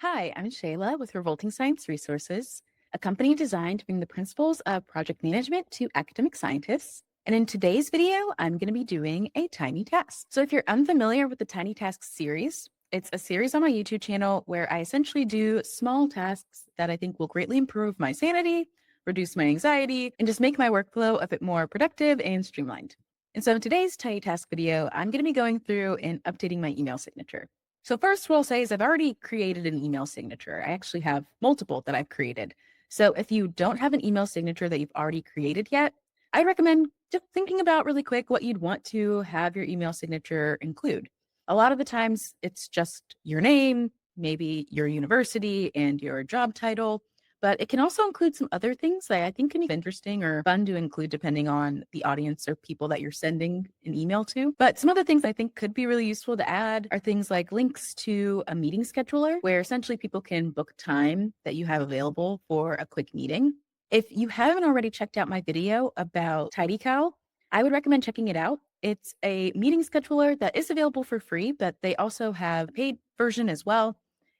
Hi, I'm Shayla with Revolting Science Resources, a company designed to bring the principles of project management to academic scientists. And in today's video, I'm going to be doing a tiny task. So if you're unfamiliar with the Tiny Tasks series, it's a series on my YouTube channel where I essentially do small tasks that I think will greatly improve my sanity, reduce my anxiety, and just make my workflow a bit more productive and streamlined. And so in today's tiny task video, I'm going to be going through and updating my email signature. So first, what I'll say is I've already created an email signature. I actually have multiple that I've created. So if you don't have an email signature that you've already created yet, I'd recommend just thinking about really quick what you'd want to have your email signature include. A lot of the times it's just your name, maybe your university and your job title, but it can also include some other things that I think can be interesting or fun to include depending on the audience or people that you're sending an email to. But some other things I think could be really useful to add are things like links to a meeting scheduler, where essentially people can book time that you have available for a quick meeting. If you haven't already checked out my video about TidyCal, I would recommend checking it out. It's a meeting scheduler that is available for free, but they also have a paid version as well,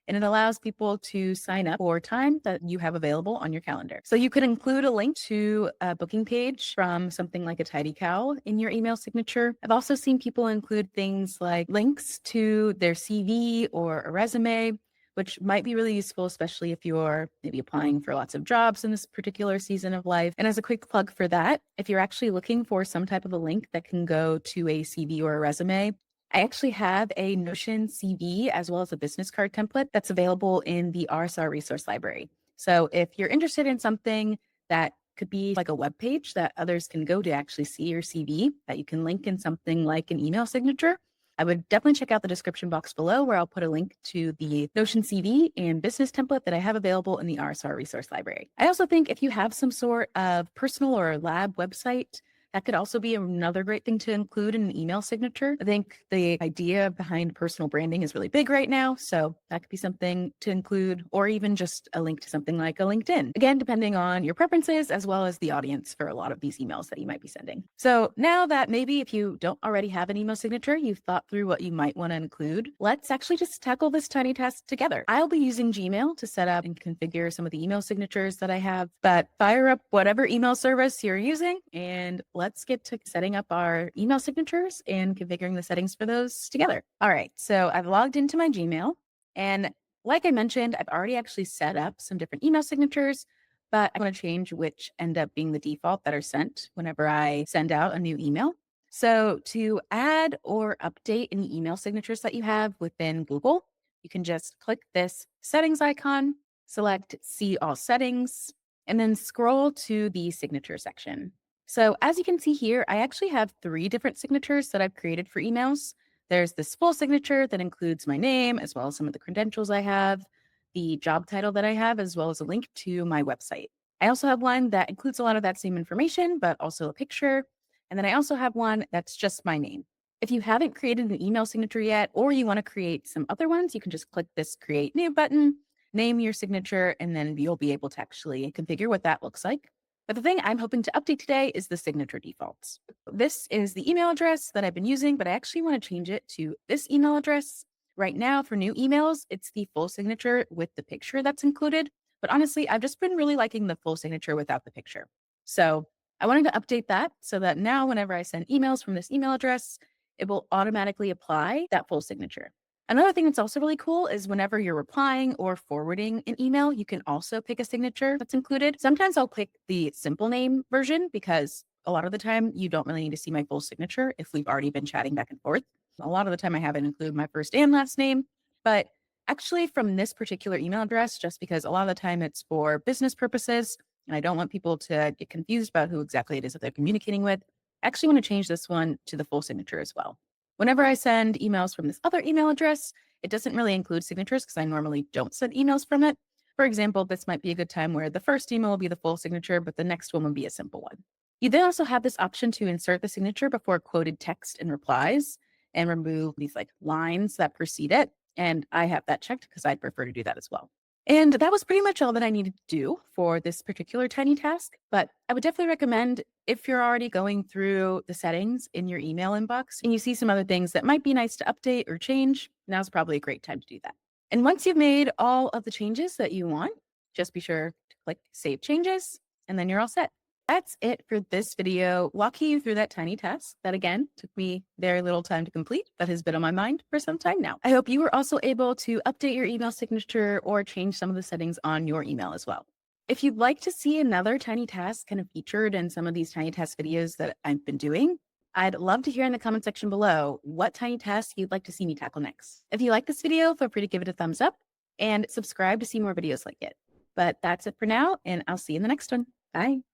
and it allows people to sign up for time that you have available on your calendar. So you could include a link to a booking page from something like a Tidy Cow in your email signature. I've also seen people include things like links to their CV or a resume, which might be really useful, especially if you're maybe applying for lots of jobs in this particular season of life. And as a quick plug for that, if you're actually looking for some type of a link that can go to a CV or a resume, I actually have a Notion CV as well as a business card template that's available in the RSR resource library. So if you're interested in something that could be like a web page that others can go to actually see your CV that you can link in something like an email signature, I would definitely check out the description box below where I'll put a link to the Notion CV and business template that I have available in the RSR resource library. I also think if you have some sort of personal or lab website, that could also be another great thing to include in an email signature. I think the idea behind personal branding is really big right now. So that could be something to include, or even just a link to something like a LinkedIn. Again, depending on your preferences as well as the audience for a lot of these emails that you might be sending. So now that maybe if you don't already have an email signature, you've thought through what you might want to include, let's actually just tackle this tiny task together. I'll be using Gmail to set up and configure some of the email signatures that I have, but fire up whatever email service you're using and let's get to setting up our email signatures and configuring the settings for those together. All right, so I've logged into my Gmail, and like I mentioned, I've already actually set up some different email signatures, but I want to change which end up being the default that are sent whenever I send out a new email. So to add or update any email signatures that you have within Google, you can just click this settings icon, select see all settings, and then scroll to the signature section. So as you can see here, I actually have 3 different signatures that I've created for emails. There's this full signature that includes my name, as well as some of the credentials I have, the job title that I have, as well as a link to my website. I also have one that includes a lot of that same information, but also a picture. And then I also have one that's just my name. If you haven't created an email signature yet, or you want to create some other ones, you can just click this create new button, name your signature, and then you'll be able to actually configure what that looks like. But the thing I'm hoping to update today is the signature defaults. This is the email address that I've been using, but I actually want to change it to this email address. Right now, for new emails, it's the full signature with the picture that's included. But honestly, I've just been really liking the full signature without the picture. So I wanted to update that so that now, whenever I send emails from this email address, it will automatically apply that full signature. Another thing that's also really cool is whenever you're replying or forwarding an email, you can also pick a signature that's included. Sometimes I'll pick the simple name version because a lot of the time you don't really need to see my full signature if we've already been chatting back and forth. A lot of the time I have it include my first and last name, but actually from this particular email address, just because a lot of the time it's for business purposes and I don't want people to get confused about who exactly it is that they're communicating with, I actually want to change this one to the full signature as well. Whenever I send emails from this other email address, it doesn't really include signatures because I normally don't send emails from it. For example, this might be a good time where the first email will be the full signature, but the next one will be a simple one. You then also have this option to insert the signature before quoted text and replies and remove these like lines that precede it. And I have that checked because I'd prefer to do that as well. And that was pretty much all that I needed to do for this particular tiny task. But I would definitely recommend if you're already going through the settings in your email inbox and you see some other things that might be nice to update or change, now's probably a great time to do that. And once you've made all of the changes that you want, just be sure to click Save Changes, and then you're all set. That's it for this video, walking you through that tiny task that, again, took me very little time to complete, but has been on my mind for some time now. I hope you were also able to update your email signature or change some of the settings on your email as well. If you'd like to see another tiny task kind of featured in some of these tiny task videos that I've been doing, I'd love to hear in the comment section below what tiny task you'd like to see me tackle next. If you like this video, feel free to give it a thumbs up and subscribe to see more videos like it. But that's it for now, and I'll see you in the next one. Bye.